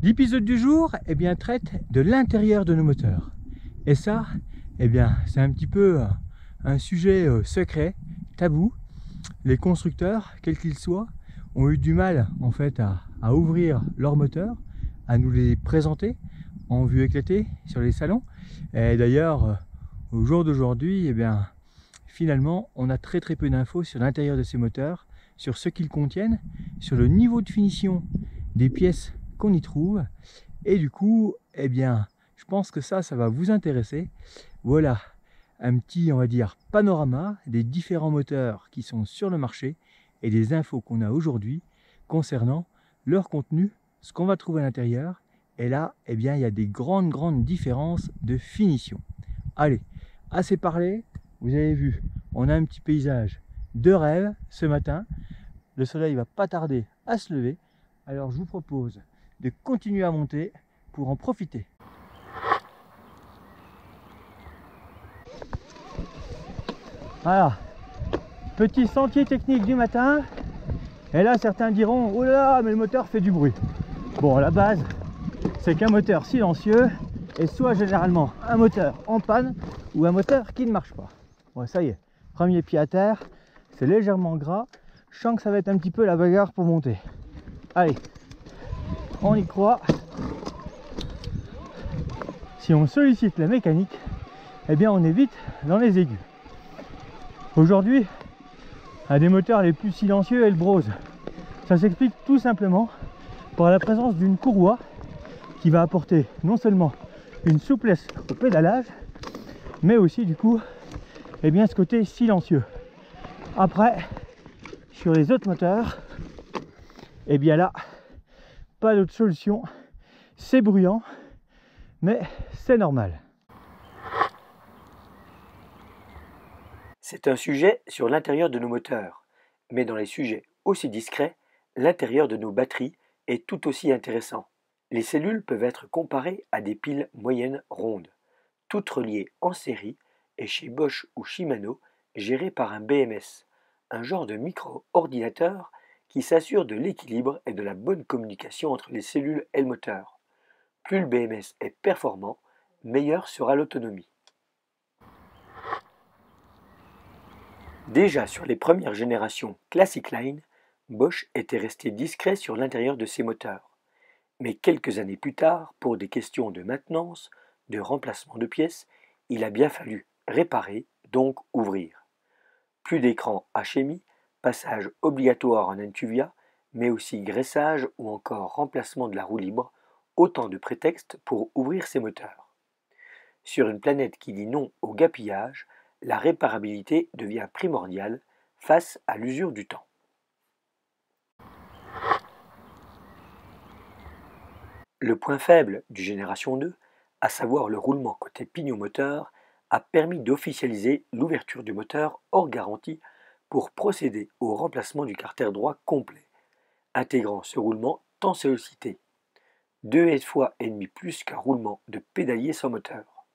L'épisode du jour traite de l'intérieur de nos moteurs. Et ça, c'est un petit peu un sujet secret, tabou. Les constructeurs, quels qu'ils soient, ont eu du mal en fait à ouvrir leurs moteurs, à nous les présenter en vue éclatée sur les salons. Et d'ailleurs, au jour d'aujourd'hui, finalement, on a très peu d'infos sur l'intérieur de ces moteurs, sur ce qu'ils contiennent, sur le niveau de finition des pièces qu'on y trouve. Et du coup, je pense que ça va vous intéresser. Voilà un petit, on va dire, panorama des différents moteurs qui sont sur le marché et des infos qu'on a aujourd'hui concernant leur contenu, ce qu'on va trouver à l'intérieur. Et là, il y a des grandes différences de finition. Allez, assez parlé, vous avez vu, on a un petit paysage de rêve ce matin. Le soleil va pas tarder à se lever, alors je vous propose de continuer à monter pour en profiter. Voilà, petit sentier technique du matin. Et là, certains diront, oh là là, mais le moteur fait du bruit. Bon, à la base, c'est qu'un moteur silencieux est soit généralement un moteur en panne ou un moteur qui ne marche pas. Bon, ça y est, premier pied à terre, c'est légèrement gras. Je sens que ça va être un petit peu la bagarre pour monter. Allez, on y croit. Si on sollicite la mécanique, on est vite dans les aigus. Aujourd'hui, un des moteurs les plus silencieux est le Brose. Ça s'explique tout simplement par la présence d'une courroie qui va apporter non seulement une souplesse au pédalage, mais aussi du coup ce côté silencieux. Après, sur les autres moteurs, là, pas d'autre solution, c'est bruyant, mais c'est normal. C'est un sujet sur l'intérieur de nos moteurs, mais dans les sujets aussi discrets, l'intérieur de nos batteries est tout aussi intéressant. Les cellules peuvent être comparées à des piles moyennes rondes, toutes reliées en série et chez Bosch ou Shimano gérées par un BMS, un genre de micro-ordinateur qui s'assure de l'équilibre et de la bonne communication entre les cellules et le moteur. Plus le BMS est performant, meilleure sera l'autonomie. Déjà sur les premières générations Classic Line, Bosch était resté discret sur l'intérieur de ses moteurs. Mais quelques années plus tard, pour des questions de maintenance, de remplacement de pièces, il a bien fallu réparer, donc ouvrir. Plus d'écran HMI, passage obligatoire en Entuvia, mais aussi graissage ou encore remplacement de la roue libre, autant de prétextes pour ouvrir ses moteurs. Sur une planète qui dit non au gaspillage, la réparabilité devient primordiale face à l'usure du temps. Le point faible du Génération 2, à savoir le roulement côté pignon moteur, a permis d'officialiser l'ouverture du moteur hors garantie pour procéder au remplacement du carter droit complet, intégrant ce roulement tant sollicité. 2 fois et demi plus qu'un roulement de pédalier sans moteur.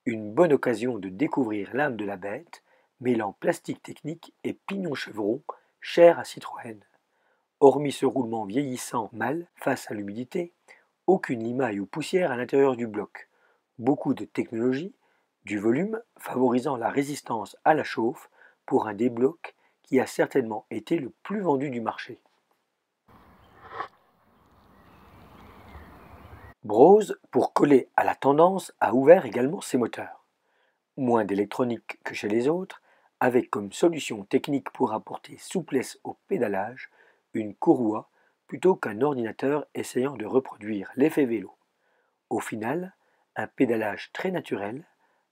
Une bonne occasion de découvrir l'âme de la bête, mêlant plastique technique et pignon chevron, cher à Citroën. Hormis ce roulement vieillissant mal face à l'humidité, aucune limaille ou poussière à l'intérieur du bloc. Beaucoup de technologie, du volume favorisant la résistance à la chauffe pour un des blocs qui a certainement été le plus vendu du marché. Brose, pour coller à la tendance, a ouvert également ses moteurs. Moins d'électronique que chez les autres, avec comme solution technique pour apporter souplesse au pédalage, une courroie plutôt qu'un ordinateur essayant de reproduire l'effet vélo. Au final, un pédalage très naturel,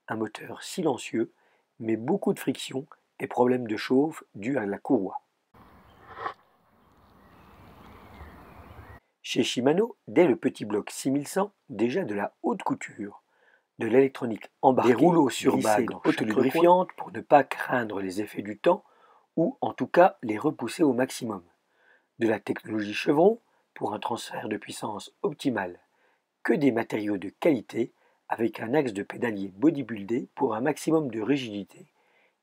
un moteur silencieux, mais beaucoup de friction et problèmes de chauffe dus à la courroie. Chez Shimano, dès le petit bloc 6100, déjà de la haute couture, de l'électronique embarquée, des rouleaux sur bague autolubrifiante pour ne pas craindre les effets du temps ou en tout cas les repousser au maximum, de la technologie Chevron pour un transfert de puissance optimal, que des matériaux de qualité avec un axe de pédalier bodybuildé pour un maximum de rigidité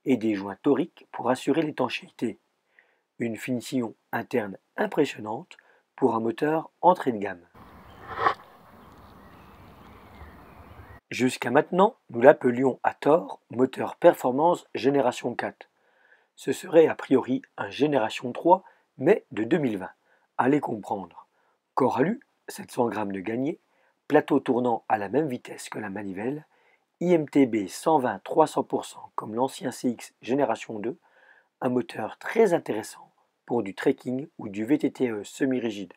et des joints toriques pour assurer l'étanchéité. Une finition interne impressionnante pour un moteur entrée de gamme. Jusqu'à maintenant, nous l'appelions à tort moteur performance génération 4. Ce serait a priori un génération 3, mais de 2020. Allez comprendre. Corps alu, 700 g de gagné, plateau tournant à la même vitesse que la manivelle, IMTB 120-300% comme l'ancien CX génération 2, un moteur très intéressant pour du trekking ou du VTT semi-rigide.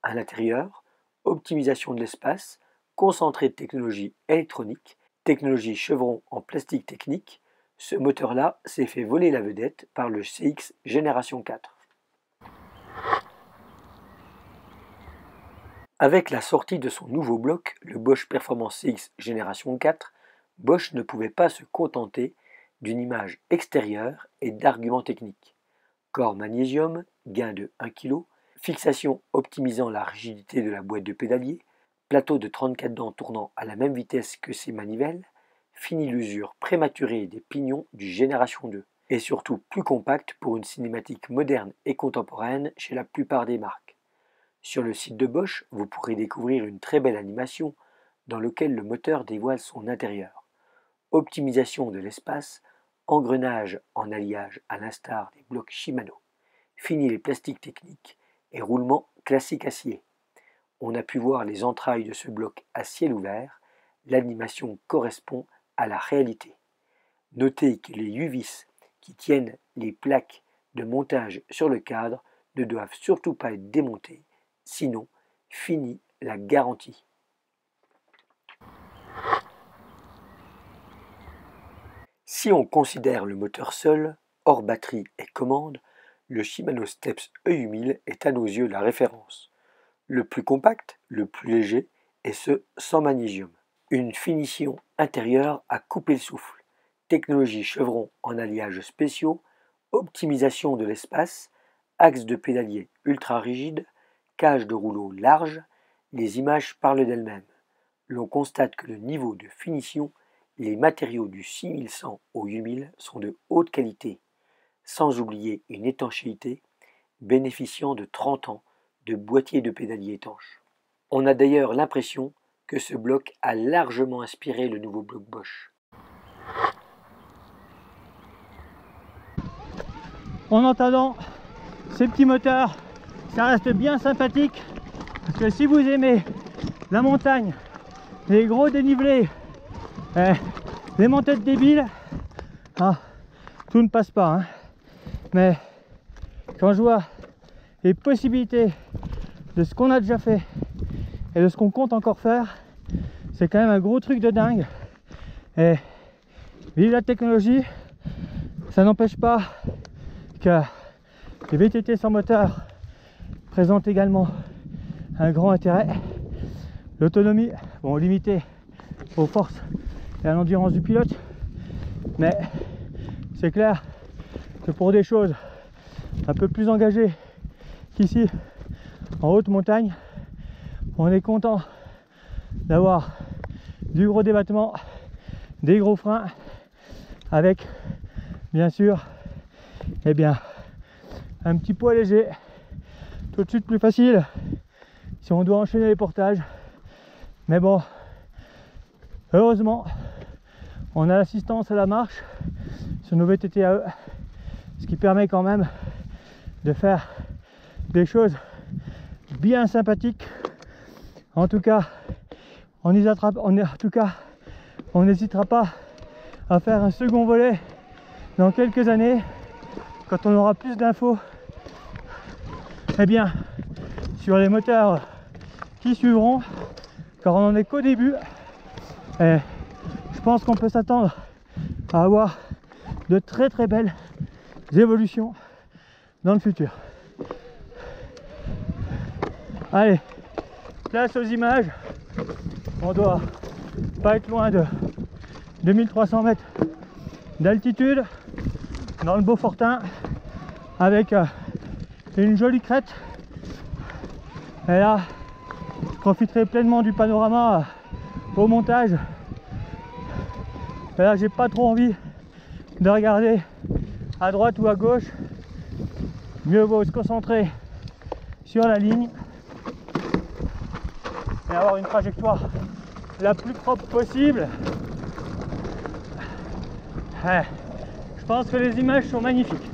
À l'intérieur, optimisation de l'espace, concentré de technologie électronique, technologie chevron en plastique technique, ce moteur-là s'est fait voler la vedette par le CX génération 4. Avec la sortie de son nouveau bloc, le Bosch Performance CX génération 4, Bosch ne pouvait pas se contenter d'une image extérieure et d'arguments techniques. Corps magnésium, gain de 1 kg, fixation optimisant la rigidité de la boîte de pédalier, plateau de 34 dents tournant à la même vitesse que ses manivelles, fini l'usure prématurée des pignons du Génération 2, et surtout plus compact pour une cinématique moderne et contemporaine chez la plupart des marques. Sur le site de Bosch, vous pourrez découvrir une très belle animation dans laquelle le moteur dévoile son intérieur. Optimisation de l'espace, engrenage en alliage à l'instar des blocs Shimano, fini les plastiques techniques et roulement classique acier. On a pu voir les entrailles de ce bloc à ciel ouvert, l'animation correspond à la réalité. Notez que les U-vis qui tiennent les plaques de montage sur le cadre ne doivent surtout pas être démontés, sinon fini la garantie. Si on considère le moteur seul, hors batterie et commande, le Shimano Steps EU1000 est à nos yeux la référence. Le plus compact, le plus léger, et ce sans magnésium. Une finition intérieure à couper le souffle. Technologie chevron en alliages spéciaux, optimisation de l'espace, axe de pédalier ultra rigide, cage de rouleau large, les images parlent d'elles-mêmes. L'on constate que le niveau de finition, les matériaux du 6100 au 8000 sont de haute qualité, sans oublier une étanchéité bénéficiant de 30 ans de boîtier de pédalier étanche. On a d'ailleurs l'impression que ce bloc a largement inspiré le nouveau bloc Bosch. En entendant ces petits moteurs, ça reste bien sympathique, parce que si vous aimez la montagne, les gros dénivelés, les montées de débiles, tout ne passe pas, hein. Mais quand je vois les possibilités de ce qu'on a déjà fait et de ce qu'on compte encore faire, c'est quand même un gros truc de dingue. Et vive la technologie, ça n'empêche pas que les VTT sans moteur présentent également un grand intérêt. L'autonomie, bon, limitée aux forces et à l'endurance du pilote, mais c'est clair que pour des choses un peu plus engagées qu'ici en haute montagne, on est content d'avoir du gros débattement, des gros freins, avec bien sûr un petit poids léger, tout de suite plus facile si on doit enchaîner les portages. Mais bon, heureusement on a l'assistance à la marche sur nos VTT AE, ce qui permet quand même de faire des choses bien sympathiques. En tout cas, on n'hésitera pas à faire un second volet dans quelques années quand on aura plus d'infos sur les moteurs qui suivront, car on n'en est qu'au début et je pense qu'on peut s'attendre à avoir de très très belles évolutions dans le futur. Allez, place aux images. On doit pas être loin de 2300 mètres d'altitude dans le Beaufortin, avec une jolie crête. Et là, je profiterai pleinement du panorama au montage. Et là, j'ai pas trop envie de regarder à droite ou à gauche. Mieux vaut se concentrer sur la ligne et avoir une trajectoire la plus propre possible. Ouais, je pense que les images sont magnifiques.